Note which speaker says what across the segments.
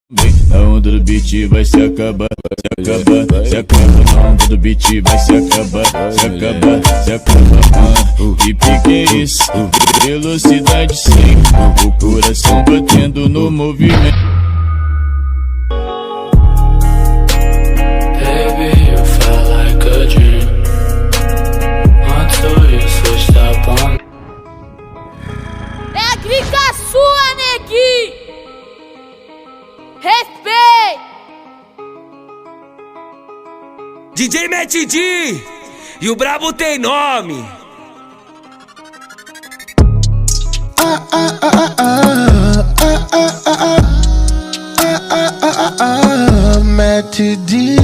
Speaker 1: A onda do beat vai se acabar, se acaba, se acaba. A onda do beat vai se acabar, se acaba, se acaba. Que pique é isso? Velocidade 100, o coração batendo no movimento.
Speaker 2: Baby, you felt like a dream until you switched up on.
Speaker 3: É a clica sua, neguinho! Respeito!
Speaker 4: DJ Matt D e o brabo tem nome.
Speaker 5: Matt D.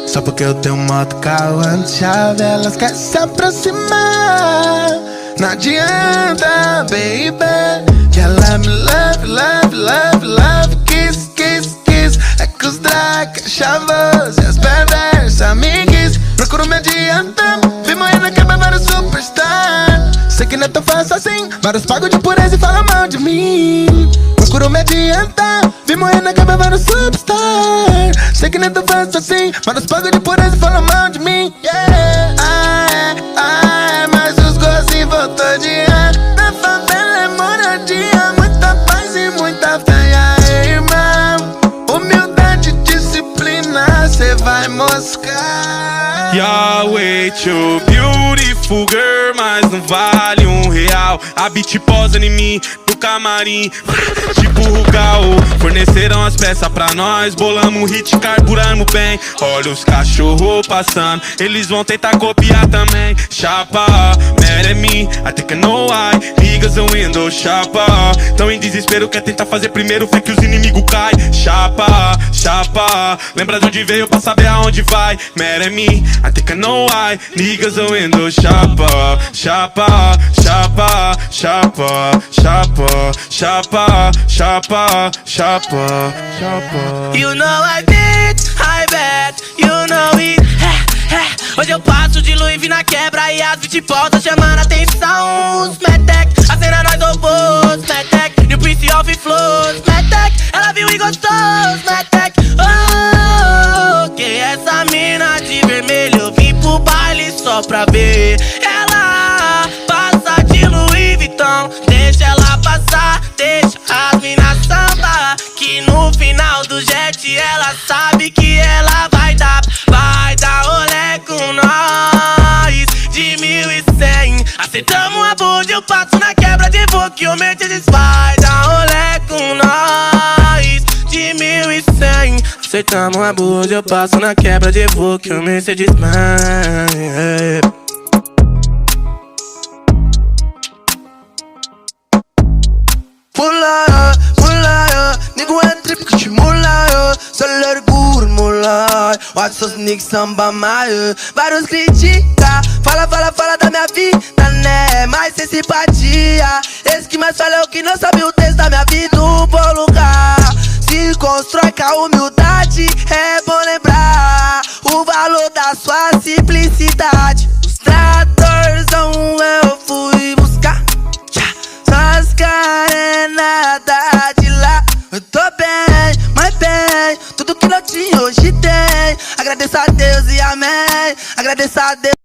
Speaker 5: Só porque eu tenho moto, carro, chave, elas querem se aproximar. Não adianta, baby. Que ela me love, love, love, love. Kiss, kiss, kiss. É que os drag chavosos e as perversas amigues procuram me adiantar. Vi morrendo que é vários superstar. Sei que não é tão fácil assim. Vários pagam de pureza e falam mal de mim. Procuro me adiantar. Vi morrendo que é vários superstar. Sei que não é tão fácil assim. Vários pagam de pureza e falam mal de mim. Yeah. Mas os gozos voltou de ar. Na favela é moradia. Muita paz e muita fé. Aí, irmão, humildade, disciplina, cê vai moscar.
Speaker 6: Yahweh, too beautiful girl, mas não vale R$1. A beat posa em mim, no camarim, tipo Rugal. Forneceram as peças pra nós, bolamos um hit, carburamos bem. Olha os cachorros passando, eles vão tentar copiar também. Chapa, mad at me, I think I know why. Niggas on window, chapa. Tão em desespero, quer tentar fazer primeiro, fé que os inimigos caem. Chapa, chapa, lembra de onde veio pra saber aonde vai. Mad at me, I think I know why. Niggas on window, chapa, chapa, chapa, chapa, chapa, chapa, chapa, chapa, chapa.
Speaker 4: You know I bet, you know it. Hoje eu passo de Louis V na quebra e as beat voltam chamando atenção. Os Metec, a cena nós robôs. Metec, e o Prince of Flows. Metec, ela viu e gostou. Metec, oh, que essa mina de vermelho eu vim pro baile só pra ver. Ela passa de Louis Vuitton, deixa ela passar, deixa as minas samba. Que no final do jet ela sabe que ela vai dar rolê com nós. De 1100, acertamos a bunda, eu passo na quebra de voo que o Mercedes vai dar rolê com nós. De 1100, acertamos a bunda, eu passo na quebra de voo que o Mercedes vai.
Speaker 5: Nigga é trip que te mula, só let it go, mula. Watch those niggas samba maio. Vários critica, fala da minha vida, né? Mas sem simpatia. Esse que mais fala é o que não sabe o texto da minha vida. Um bom lugar se constrói com a humildade. É bom lembrar o valor da sua simplicidade. Os tratorzão eu fui buscar, só as carenadas de lá. Eu tô bem, mas bem, tudo que não tinha hoje tem. Agradeço a Deus e amém. Agradeço a Deus.